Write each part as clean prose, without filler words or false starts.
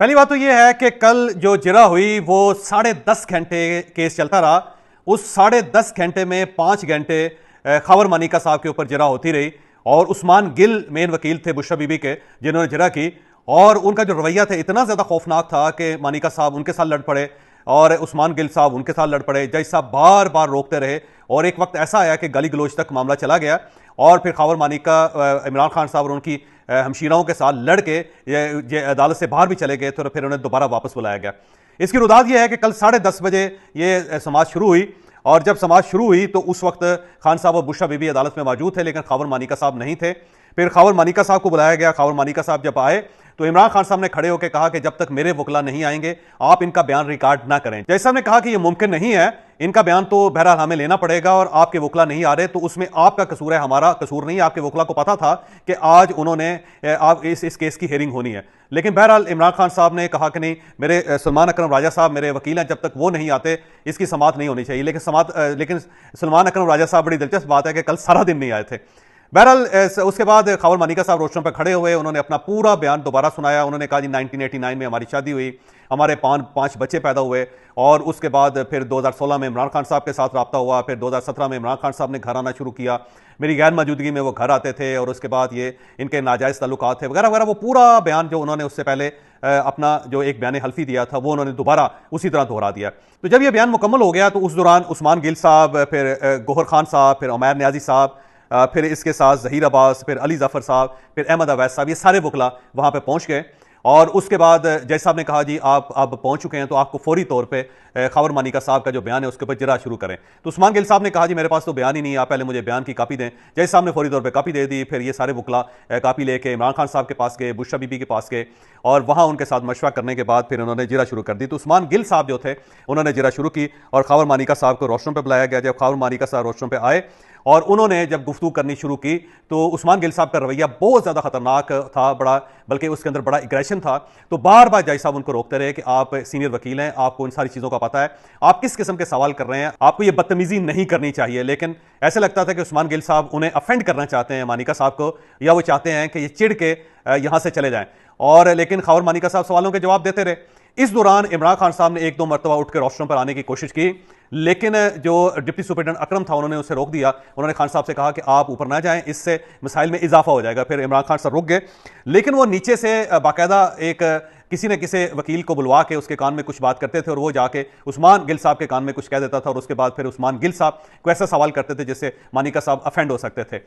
पहली बात तो यह है कि कल जो जिरा हुई वो 10.5 घंटे केस चलता रहा। उस 10.5 घंटे में 5 घंटे खबर मानिका साहब के ऊपर जिरा होती रही और उस्मान गिल मेन वकील थे बुशरा बीबी के जिन्होंने जिरा की, और उनका जो रवैया था इतना ज़्यादा खौफनाक था कि मानिका साहब उनके साथ लड़ पड़े और उस्मान गिल साहब उनके साथ लड़ पड़े। जज साहब बार बार रोकते रहे और एक वक्त ऐसा आया कि गाली गलोच तक मामला चला गया और फिर खबर मानिका इमरान खान साहब और उनकी हमशीराओं के साथ लड़ के ये अदालत से बाहर भी चले गए तो फिर उन्हें दोबारा वापस बुलाया गया। इसकी रुदात यह है कि कल 10:30 बजे ये समाअत शुरू हुई और जब समाअत शुरू हुई तो उस वक्त खान साहब और बुशरा बीबी अदालत में मौजूद थे, लेकिन खबर मानिका साहब नहीं थे। फिर खबर मानिका साहब को बुलाया गया। खबर मानिका साहब जब आए तो इमरान खान साहब ने खड़े होकर कहा कि जब तक मेरे वकला नहीं आएंगे आप इनका बयान रिकॉर्ड ना करें। जज साहब ने कहा कि यह मुमकिन नहीं है, इनका बयान तो बहरहाल हमें लेना पड़ेगा और आपके वकला नहीं आ रहे तो उसमें आपका कसूर है, हमारा कसूर नहीं है। आपके वकला को पता था कि आज उन्होंने आप इस केस की हियरिंग होनी है, लेकिन बहरहाल इमरान खान साहब ने कहा कि नहीं, मेरे सलमान अकरम राजा साहब मेरे वकील हैं, जब तक वो नहीं आते इसकी समाअत नहीं होनी चाहिए। लेकिन सलमान अकरम राजा साहब, बड़ी दिलचस्प बात है कि कल सारा दिन नहीं आए थे। बहरहाल उसके बाद खबर मानिका साहब रोस्टर पर खड़े हुए, उन्होंने अपना पूरा बयान दोबारा सुनाया। उन्होंने कहा जी 1989 में हमारी शादी हुई, हमारे पाँच बच्चे पैदा हुए और उसके बाद फिर 2016 में इमरान खान साहब के साथ रब्ता हुआ, फिर 2017 में इमरान खान साहब ने घर आना शुरू किया, मेरी गैर मौजूदगी में वो घर आते थे और उसके बाद ये इनके नाजायज़ ताल्लुकात थे वगैरह वगैरह। वो पूरा बयान जो उन्होंने उससे पहले अपना जो एक बयान हल्फी दिया था वो उन्होंने दोबारा उसी तरह दोहरा दिया। तो जब ये बयान मुकम्मल हो गया तो उस दौरान उस्मान गिल साहब, फिर गौहर खान साहब, फिर उमैर नियाजी साहब, फिर इसके साथ ज़हीर अब्बास, फिर अली जफ़र साहब, फिर अहमद अवैस साहब, ये सारे वकला वहाँ पे पहुँच गए और उसके बाद जज साहब ने कहा जी आप अब पहुँच चुके हैं तो आपको फौरी तौर पे खबर मानिका साहब का जो बयान है उसके ऊपर जिरा शुरू करें। तो उस्मान गिल साहब ने कहा जी मेरे पास तो बयान ही नहीं है, आप पहले मुझे बयान की कापी दें। जज साहब ने फौरी तौर पे कापी दे दी। फिर ये सारे वकला कापी लेके इमरान खान साहब के पास गए, बुशरा बीबी के पास गए और वहाँ उनके साथ मशवरा करने के बाद फिर उन्होंने जिरा शुरू कर दी। तो उस्मान गिल साहब जो थे उन्होंने जिरा शुरू की और खबर मानिका साहब को रोस्टरों पर बुलाया गया। जब खबर मानिका साहब रोस्टरों पर आए और उन्होंने जब गुफ्तगू करनी शुरू की तो उस्मान गिल साहब का रवैया बहुत ज़्यादा खतरनाक था, बल्कि उसके अंदर बड़ा एग्रेशन था। तो बार बार जज साहब उनको रोकते रहे कि आप सीनियर वकील हैं, आपको इन सारी चीज़ों का पता है, आप किस किस्म के सवाल कर रहे हैं, आपको ये बदतमीजी नहीं करनी चाहिए। लेकिन ऐसे लगता था कि उस्मान गिल साहब उन्हें अफेंड करना चाहते हैं मानिका साहब को, या वो चाहते हैं कि ये चिढ़ के यहाँ से चले जाएं। और लेकिन खबर मानिका साहब सवालों के जवाब देते रहे। इस दौरान इमरान खान साहब ने 1-2 मरतबा उठ के रोस्टरों पर आने की कोशिश की, लेकिन जो डिप्टी सुपरिटेंडेंट अकरम था उन्होंने उसे रोक दिया। उन्होंने खान साहब से कहा कि आप ऊपर ना जाएं, इससे मिसाइल में इजाफा हो जाएगा। फिर इमरान खान साहब रुक गए, लेकिन वो नीचे से बाकायदा एक किसी न किसी वकील को बुलवा के उसके कान में कुछ बात करते थे और वो जाके उस्मान गिल साहब के कान में कुछ कह देता था और उसके बाद फिर उस्मान गिल साहब को ऐसा सवाल करते थे जिससे मानिका साहब अफेंड हो सकते थे।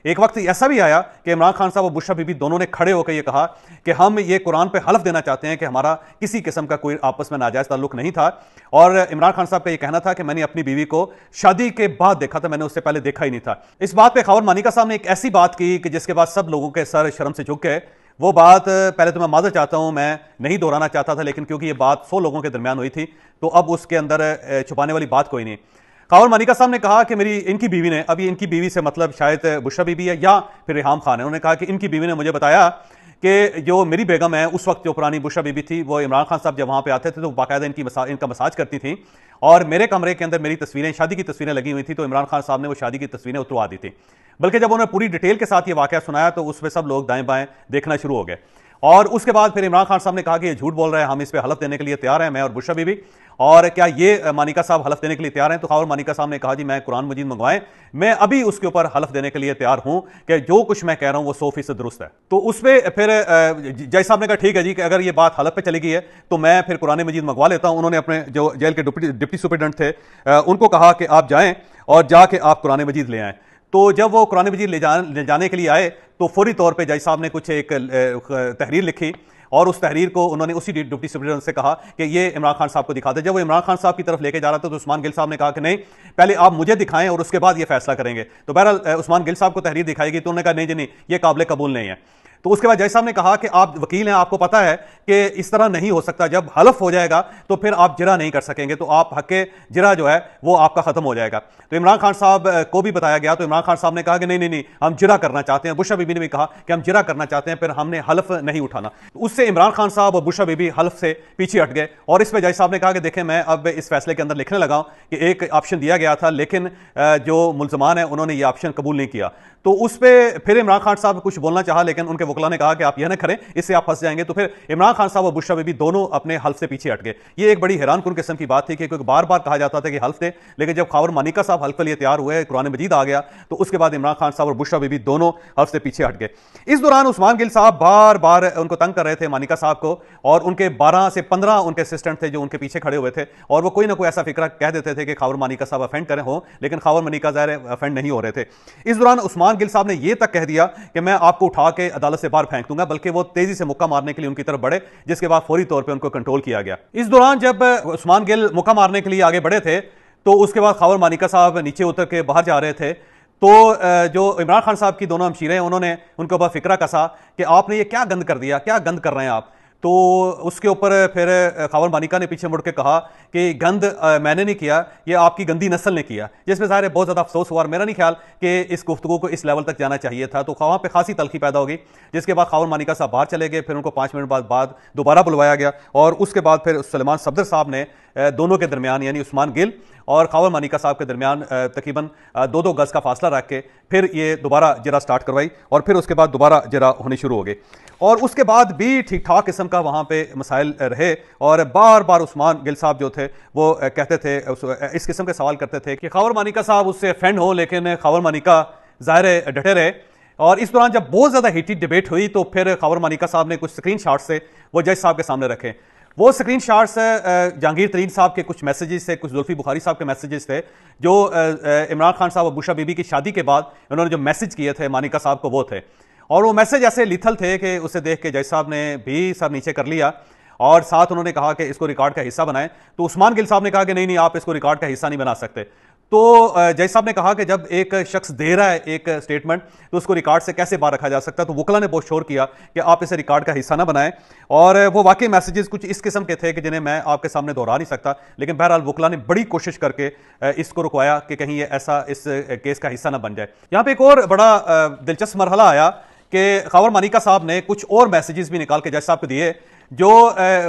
एक वक्त ऐसा भी आया कि इमरान खान साहब और बुशरा बीबी दोनों ने खड़े होकर ये कहा कि हम ये कुरान पे हलफ देना चाहते हैं कि हमारा किसी किस्म का कोई आपस में नाजायज़ ताल्लुक नहीं था। और इमरान खान साहब का ये कहना था कि मैंने अपनी बीवी को शादी के बाद देखा था, मैंने उससे पहले देखा ही नहीं था। इस बात पे खबर मानिका साहब ने एक ऐसी बात की कि जिसके बाद सब लोगों के सर शर्म से झुक गए। वो बात पहले तो मैं माजर चाहता हूं, मैं नहीं दोहराना चाहता था, लेकिन क्योंकि ये बात 100 लोगों के दरमियान हुई थी तो अब उसके अंदर छुपाने वाली बात कोई नहीं। खबर मानिका साहब ने कहा कि इनकी बीवी ने, अभी इनकी बीवी से मतलब शायद बुशरा बीबी है या फिर रेहाम खान है, उन्होंने कहा कि इनकी बीवी ने मुझे बताया कि जो मेरी बेगम है उस वक्त जो पुरानी बुशरा बीबी थी वो इमरान खान साहब जब वहाँ पे आते थे तो बाकायदा इनका मसाज करती थी और मेरे कमरे के अंदर मेरी तस्वीरें, शादी की तस्वीरें लगी हुई थी तो इमरान खान साहब ने वो शादी की तस्वीरें उतरवा दी थी। बल्कि जब उन्होंने पूरी डिटेल के साथ ये वाकया सुनाया तो उस पर सब लोग दाएं बाएं देखना शुरू हो गए और उसके बाद फिर इमरान खान साहब ने कहा कि ये झूठ बोल रहे हैं, हम इस पर हलफ देने के लिए तैयार हैं, मैं और बुशरा बीबी, और क्या ये मानिका साहब हलफ देने के लिए तैयार हैं? तो खबर मानिका साहब ने कहा जी मैं कुरान मजीद मंगवाएं, मैं अभी उसके ऊपर हलफ देने के लिए तैयार हूं कि जो कुछ मैं कह रहा हूं वो 100% दुरुस्त है। तो उस पर फिर जज साहब ने कहा ठीक है जी कि अगर ये बात हलफ पे चली गई है तो मैं फिर कुरान मजीद मंगवा लेता हूं। उन्होंने अपने जो जेल के डिप्टी सुपरिटेंडेंट थे उनको कहा कि आप जाएं और जाके आप कुरान मजीद ले आएं। तो जब वो कुरान मजीद ले जाने के लिए आए तो फौरी तौर पर जज साहब ने कुछ एक तहरीर लिखी और उस तहरीर को उन्होंने उसी डिप्टी सुपरिटेंडेंट से कहा कि ये इमरान खान साहब को दिखा दे। जब वो इमरान खान साहब की तरफ लेके जा रहा था तो उस्मान गिल साहब ने कहा कि नहीं, पहले आप मुझे दिखाएं और उसके बाद ये फैसला करेंगे। तो बहरहाल उस्मान गिल साहब को तहरीर दिखाएगी तो उन्होंने कहा नहीं जी नहीं, ये काबिल कबूल नहीं है। तो उसके बाद जज साहब ने कहा कि आप वकील हैं, आपको पता है कि इस तरह नहीं हो सकता, जब हलफ हो जाएगा तो फिर आप जिरा नहीं कर सकेंगे, तो आप हक़ जिरा जो है वो आपका खत्म हो जाएगा। तो इमरान खान साहब को भी बताया गया तो इमरान खान साहब ने कहा कि नहीं नहीं नहीं, हम जिरा करना चाहते हैं। बुशरा बीबी ने भी कहा कि हम जिरा करना चाहते हैं, फिर हमने हलफ नहीं उठाना। तो उससे इमरान खान साहब और बुशरा बीबी हलफ से पीछे हट गए और इस पर जज साहब ने कहा कि देखें मैं अब इस फैसले के अंदर लिखने लगा हूं कि एक ऑप्शन दिया गया था लेकिन जो मुल्जमान है उन्होंने ये ऑप्शन कबूल नहीं किया। तो उस पर फिर इमरान खान साहब कुछ बोलना चाहा लेकिन उनके वकला ने कहा कि आप यह ना करें, इससे आप फंस जाएंगे। तो फिर इमरान खान साहब और बुशरा बीबी दोनों अपने हल्फ से पीछे हट गए। ये एक बड़ी हैरानकुन किस्म की बात थी कि क्योंकि बार बार कहा जाता था कि हल्फ दे, लेकिन जब खावर मानिका साहब हल्फ के लिए तैयार हुए, कुरान मजीद आ गया, तो उसके बाद इमरान खान साहब और बुशरा बीबी दोनों हल्फ से पीछे हट गए। इस दौरान उस्मान गिल साहब बार बार उनको तंग कर रहे थे मानिका साहब को, और उनके 12 से 15 उनके असिस्टेंट थे जो उनके पीछे खड़े हुए थे, और वो कोई ना कोई ऐसा फिक्रा कह देते थे कि खावर मानिका साहब अफेंड करें हो, लेकिन खावर मानिका ज़ाहिर अफेंड नहीं हो रहे थे। इस दौरान उस्मान गिल साहब ने यह तक कह दिया कि मैं आपको उठा के अदालत से बाहर फेंक दूंगा, बल्कि वो तेजी से मुक्का मारने के लिए उनकी तरफ बढ़े, जिसके बाद फौरी तौर पर उनको कंट्रोल किया गया। इस दौरान जब उस्मान गिल मुक्का मारने के लिए आगे बढ़े थे, तो उसके बाद खावर मानिका साहब नीचे उतर के बाहर जा रहे थे, तो जो इमरान खान साहब की दोनों हमशीरें हैं, उन्होंने उनके ऊपर फिक्रा कसा कि आपने ये क्या गंद कर दिया, क्या गंद कर रहे हैं आप। तो उसके ऊपर फिर खावर मानिका ने पीछे मुड़ के कहा कि गंद मैंने नहीं किया, ये आपकी गंदी नस्ल ने किया, जिसमें ज़ाहिर है बहुत ज़्यादा अफसोस हुआ। मेरा नहीं ख्याल कि इस गुफ्तगू को इस लेवल तक जाना चाहिए था। तो वहाँ पे खासी तलखी पैदा हो गई, जिसके बाद खावर मानिका साहब बाहर चले गए। फिर उनको 5 मिनट बाद दोबारा बुलवाया गया, और उसके बाद फिर सलमान सफदर साहब ने दोनों के दरमियान, यानी उस्मान गिल और खावर मानिका साहब के दरमियान तकरीबन 2-2 गज का फासला रख के फिर ये दोबारा जरा स्टार्ट करवाई, और फिर उसके बाद दोबारा जरा होनी शुरू हो गई। और उसके बाद भी ठीक ठाक किस्म का वहाँ पे मसाइल रहे, और बार बार उस्मान गिल साहब जो थे वो कहते थे, इस किस्म के सवाल करते थे कि खावर मानिका साहब उससे अफेंड हो, लेकिन खावर मानिका ज़ाहिर डटे रहे। और इस दौरान जब बहुत ज़्यादा हीटेड डिबेट हुई, तो फिर खावर मानिका साहब ने कुछ स्क्रीन शॉट से वो जज साहब के सामने रखे। वो स्क्रीन शॉट्स जहांगीर तरीन साहब के कुछ मैसेजेस थे, कुछ जुल्फी बुखारी साहब के मैसेजेस थे, जो इमरान खान साहब और बुशरा बीबी की शादी के बाद उन्होंने जो मैसेज किए थे मानिका साहब को, वो थे। और वो मैसेज ऐसे लिथल थे कि उसे देख के जज साहब ने भी सर नीचे कर लिया, और साथ उन्होंने कहा कि इसको रिकॉर्ड का हिस्सा बनाएं। तो उस्मान गिल साहब ने कहा कि नहीं, आप इसको रिकॉर्ड का हिस्सा नहीं बना सकते। तो जज साहब ने कहा कि जब एक शख्स दे रहा है एक स्टेटमेंट, तो उसको रिकॉर्ड से कैसे बाहर रखा जा सकता है। तो वकला ने बहुत शोर किया कि आप इसे रिकॉर्ड का हिस्सा ना बनाएं, और वो वाकई मैसेजेस कुछ इस किस्म के थे कि जिन्हें मैं आपके सामने दोहरा नहीं सकता। लेकिन बहरहाल वकला ने बड़ी कोशिश करके इसको रुकवाया कि कहीं ये ऐसा इस केस का हिस्सा ना बन जाए। यहाँ पे एक और बड़ा दिलचस्प मरहला आया कि खावर मानिका साहब ने कुछ और मैसेजेस भी निकाल के जज साहब को दिए, जो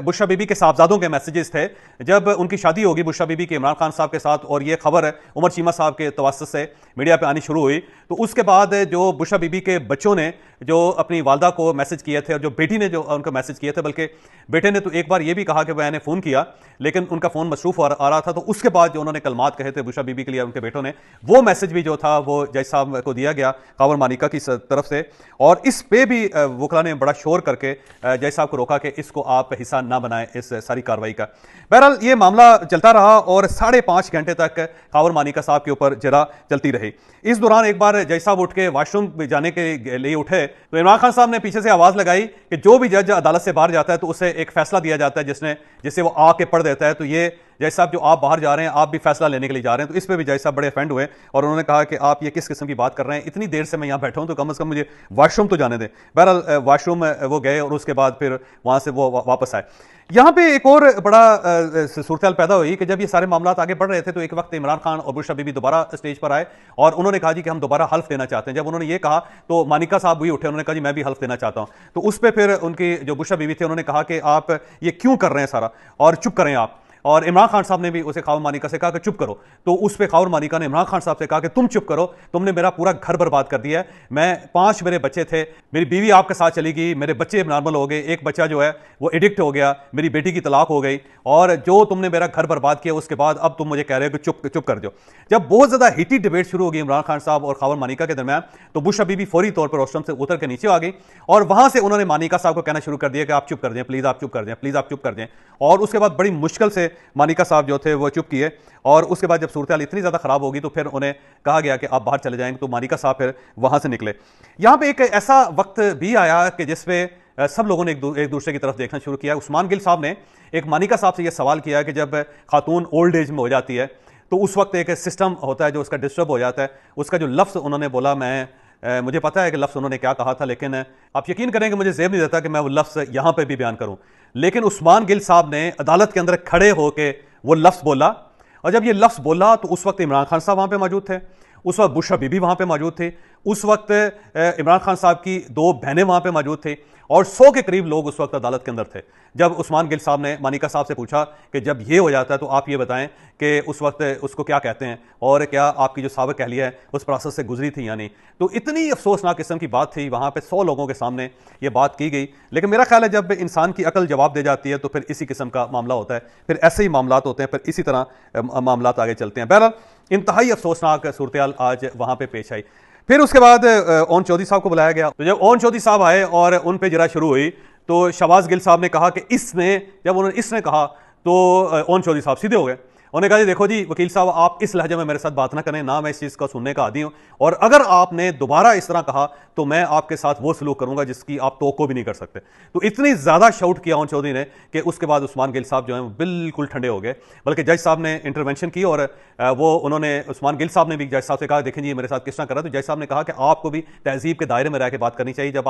बुशरा बीबी के साहबजादों के मैसेजेस थे। जब उनकी शादी होगी बुशरा बीबी के इमरान खान साहब के साथ, और ये खबर उमर चीमा साहब के तवस्सुत से मीडिया पे आनी शुरू हुई, तो उसके बाद जो बुशरा बीबी के बच्चों ने जो अपनी वालदा को मैसेज किए थे, और जो बेटी ने जो उनको मैसेज किए थे, बल्कि बेटे ने तो एक बार ये भी कहा कि मैंने फ़ोन किया, लेकिन उनका फ़ोन मसरूफ़ आ रहा था। तो उसके बाद जो उन्होंने कलमात कहे थे बुशरा बीबी के लिए उनके बेटों ने, वो मैसेज भी जो था वो जज साहब को दिया गया खावर मानिका की तरफ से। और इस पे भी वकला ने बड़ा शोर करके जज साहब को रोका कि इसको आप हिस्सा ना बनाएं इस सारी कार्रवाई का। बहरहाल ये मामला चलता रहा, और 5.5 घंटे तक खावर मानिका साहब के ऊपर जरा चलती रही। इस दौरान एक बार जज साहब उठ के वॉशरूम जाने के लिए उठे, तो इमरान खान साहब ने पीछे से आवाज़ लगाई कि जो भी जज अदालत से बाहर जाता है तो उसे एक फैसला दिया जाता है जिसे वो आके पढ़ देता है। तो ये जज साहब जो आप बाहर जा रहे हैं, आप भी फैसला लेने के लिए जा रहे हैं। तो इस पर भी जज साहब बड़े अफेंड हुए, और उन्होंने कहा कि आप ये किस किस्म की बात कर रहे हैं, इतनी देर से मैं यहाँ बैठा हूँ, तो कम से कम मुझे वॉशरूम तो जाने दें। बहरहाल वॉशरूम वो गए, और उसके बाद फिर वहाँ से वो वापस आए। यहाँ पे एक और बड़ा सूरत पैदा हुई कि जब ये सारे मामला आगे बढ़ रहे थे, तो एक वक्त इमरान खान और बुशरा बीबी दोबारा स्टेज पर आए, और उन्होंने कहा जी कि हम दोबारा हल्फ देना चाहते हैं। जब उन्होंने ये कहा तो मानिका साहब भी उठे, उन्होंने कहा जी मैं भी हल्फ देना चाहता हूँ। तो उस पर फिर उनकी जो बुशरा बीबी थे, उन्होंने कहा कि आप ये क्यों कर रहे हैं सारा, और चुप करें आप। और इमरान खान साहब ने भी उसे खावर मानिका से कहा कि चुप करो। तो उस पर खावर मानिका ने इमरान खान साहब से कहा कि तुम चुप करो, तुमने मेरा पूरा घर बर्बाद कर दिया है। मैं 5 मेरे बच्चे थे, मेरी बीवी आपके साथ चली गई, मेरे बच्चे नॉर्मल हो गए, एक बच्चा जो है वो एडिक्ट हो गया, मेरी बेटी की तलाक हो गई, और जो तुमने मेरा घर बर्बाद किया उसके बाद अब तुम मुझे कह रहे हो कि चुप कर दो। जब बहुत ज़्यादा हीटेड डिबेट शुरू हो गई इमरान खान साहब और खावर मानिका के दरमियान, तो बुशरा बीबी फौरी तौर पर रोस्टम से उतर के नीचे आ गई, और वहां से उन्होंने मानिका साहब को कहना शुरू कर दिया कि आप चुप कर दें, प्लीज़ आप चुप कर दें, प्लीज़ आप चुप कर दें। और उसके बाद बड़ी मुश्किल से मानिका साहब जो थे वो चुप किए, और उसके बाद जब सूरत हाल इतनी ज़्यादा ख़राब होगी तो फिर उन्हें कहा गया कि आप बाहर चले जाएंगे। तो मानिका साहब फिर वहाँ से निकले। यहाँ पे एक ऐसा वक्त भी आया कि जिसपे सब लोगों ने एक दूसरे की तरफ देखना शुरू किया। उस्मान गिल साहब ने एक मानिका साहब से यह सवाल किया कि जब खातून ओल्ड एज में हो जाती है, तो उस वक्त एक सिस्टम होता है जो उसका डिस्टर्ब हो जाता है। उसका जो लफ्ज़ उन्होंने बोला, मुझे पता है कि लफ्ज़ उन्होंने क्या कहा था, लेकिन आप यकीन करें कि मुझे ज़ेब नहीं देता कि मैं वो लफ्ज़ यहाँ पर भी बयान करूँ। लेकिन उस्मान गिल साहब ने अदालत के अंदर खड़े होकर वो लफ्ज़ बोला, और जब ये लफ्ज़ बोला तो उस वक्त इमरान खान साहब वहाँ पे मौजूद थे, उस वक्त बुशरा बीबी वहां पे मौजूद थे, उस वक्त इमरान खान साहब की 2 बहनें वहां पे मौजूद थे और 100 के करीब लोग उस वक्त अदालत के अंदर थे। जब उस्मान गिल साहब ने मानिका साहब से पूछा कि जब ये हो जाता है तो आप ये बताएं कि उस वक्त उसको क्या कहते हैं और क्या आपकी जो साबिक अहलिया है उस प्रोसेस से गुजरी थी या नहीं, तो इतनी अफसोसनाक किस्म की बात थी। वहां पे 100 लोगों के सामने ये बात की गई। लेकिन मेरा ख्याल है जब इंसान की अकल जवाब दे जाती है तो फिर इसी किस्म का मामला होता है, फिर ऐसे ही मामला होते हैं, फिर इसी तरह मामला आगे चलते हैं। बहरहाल इंतहाई अफसोसनाक सूरत आज वहां पर पेश आई। फिर उसके बाद ओन चौधरी साहब को बुलाया गया। तो जब ओन चौधरी साहब आए और उन पे जरा शुरू हुई तो शहबाज गिल साहब ने कहा कि इसने कहा तो ओन चौधरी साहब सीधे हो गए। उन्होंने कहा जी देखो जी वकील साहब, आप इस लहजे में मेरे साथ बात ना करें, ना मैं इस चीज़ का सुनने का आदी हूं, और अगर आपने दोबारा इस तरह कहा तो मैं आपके साथ वो सलूक करूंगा जिसकी आप तवक्को भी नहीं कर सकते। तो इतनी ज़्यादा शाउट किया ओन चौधरी ने कि उसके बाद उस्मान गिल साहब जो हैं वो बिल्कुल ठंडे हो गए। बल्कि जज साहब ने इंटरवेंशन की और उन्होंने उस्मान गिल साहब ने भी जज साहब से कहा देखें जी मेरे साथ किस तरह करा। तो जज साहब ने कहा कि आपको भी तहजीब के दायरे में रह के बात करनी चाहिए। जब